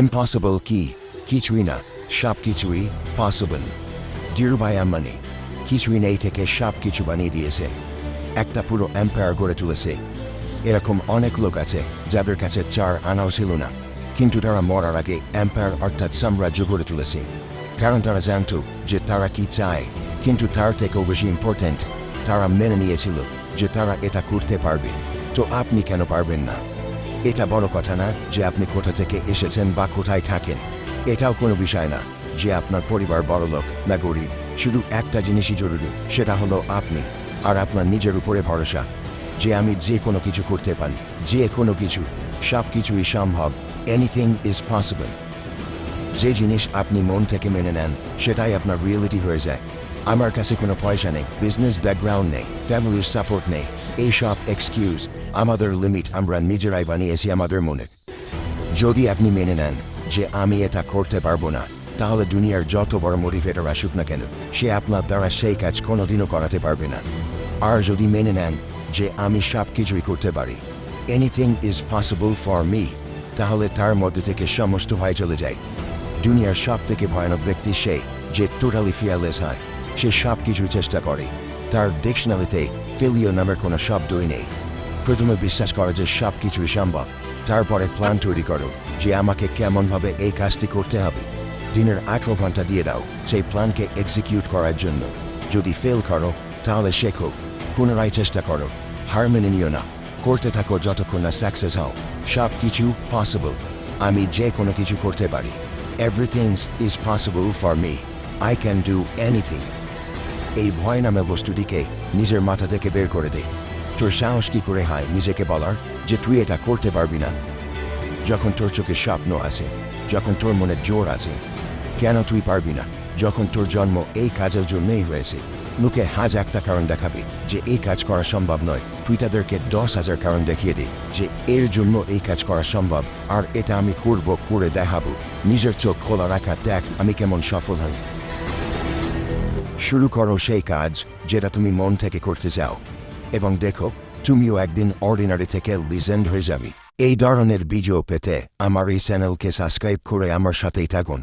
Impossible কি? কিছুই না, সব কিছুই পসিবল। ডিরবাই আম্বানি কিছুই নেই থেকে সব কিছু বানিয়ে দিয়েছে, একটা পুরো এম্পায়ার গড়ে তুলেছে। এরকম অনেক লোক আছে যাদের কাছে 4 আনাও ছিল না, কিন্তু তারা মরার আগে এম্পায়ার অর্থাৎ সাম্রাজ্য গড়ে তুলেছে। কারণ তারা জানত যে তারা কি চায়, কিন্তু তার থেকেও বেশি ইম্পর্ট্যান্ট, তারা মেনে নিয়েছিল যে তারা এটা করতে পারবে। তো আপনি কেন পারবেন না? এটা বড় কথা না যে আপনি কোথা থেকে এসেছেন বা কোথায় থাকেন, এটাও কোনো বিষয় না যে আপনার পরিবার বড়লোক না গরিব। শুধু একটা জিনিসই জরুরি, সেটা হলো আপনি আর আপনার নিজের উপরে ভরসা যে আমি যে কোনো কিছু করতে পারি, যে কোনো কিছু, সব কিছুই সম্ভব। Anything is possible. যে জিনিস আপনি মন থেকে মেনে নেন সেটাই আপনার রিয়েলিটি হয়ে যায়। আমার কাছে কোনো পয়সা নেই, বিজনেস ব্যাকগ্রাউন্ড নেই, ফ্যামিলির সাপোর্ট নেই, এইসব এক্সকিউজ আমাদের লিমিট আমরা নিজেরাই বানিয়েছি আমাদের মনে। যদি আপনি মেনে নেন যে আমি এটা করতে পারবো না, তাহলে দুনিয়ার যত বড় মোটিভেটর আসুক না কেন, সে আপনার দ্বারা সেই কাজ কোনোদিনও করাতে পারবে না। আর যদি মেনে নেন যে আমি সব কিছুই করতে পারি, anything is possible for me, তাহলে তার মধ্যে থেকে সমস্ত ভয় চলে যায়। দুনিয়ার সব থেকে ভয়ানক ব্যক্তি সে যে টোটালি ফিয়ারলেস হয়, সে সব কিছুই চেষ্টা করে। তার ডিকশনারিতে ফেলিওর নামের কোনো শব্দই নেই। প্রথমে বিশ্বাস করো যে সব কিছুই সম্ভব, তারপরে প্ল্যান তৈরি করো যে আমাকে কেমনভাবে এই কাজটি করতে হবে। দিনের 18 ঘন্টা দিয়ে দাও সেই প্ল্যানকে এক্সিকিউট করার জন্য। যদি ফেল করো তাহলে শেখো, পুনরায় চেষ্টা করো, হার মেনে নিও না, করতে থাকো যতক্ষণ না সাকসেস হও। সব কিছু পসিবল, আমি যে কোনো কিছু করতে পারি। Everything is possible for me, I can do anything. এই ভয় নামে বস্তুটিকে নিজের মাথা থেকে বের করে দে। তোর সাহস কি করে হয় নিজেকে বলার যে তুই এটা করতে পারবি না? যখন তোর চোখে স্বপ্ন আছে, যখন তোর মনে জোর আছে, কেন তুই পারবি না? যখন তোর জন্ম এই কাজের জন্যই হয়েছে, মুখে 1000টা কারণ দেখাবে যে এই কাজ করা সম্ভব নয়, তুই তাদেরকে 10,000 কারণ দেখিয়ে দে যে এর জন্য এই কাজ করা সম্ভব, আর এটা আমি করব, করে দেখাবো। নিজের চোখ খোলা রাখা, দেখ আমি কেমন সফল হই। শুরু করো সেই কাজ যেটা তুমি মন থেকে করতে চাও, এবং দেখো তুমিও একদিন অর্ডিনারি থেকে লিজেন্ড হয়ে যাবে। এই ধরনের ভিডিও পেতে আমার এই চ্যানেলকে সাবস্ক্রাইব করে আমার সাথেই থাকুন।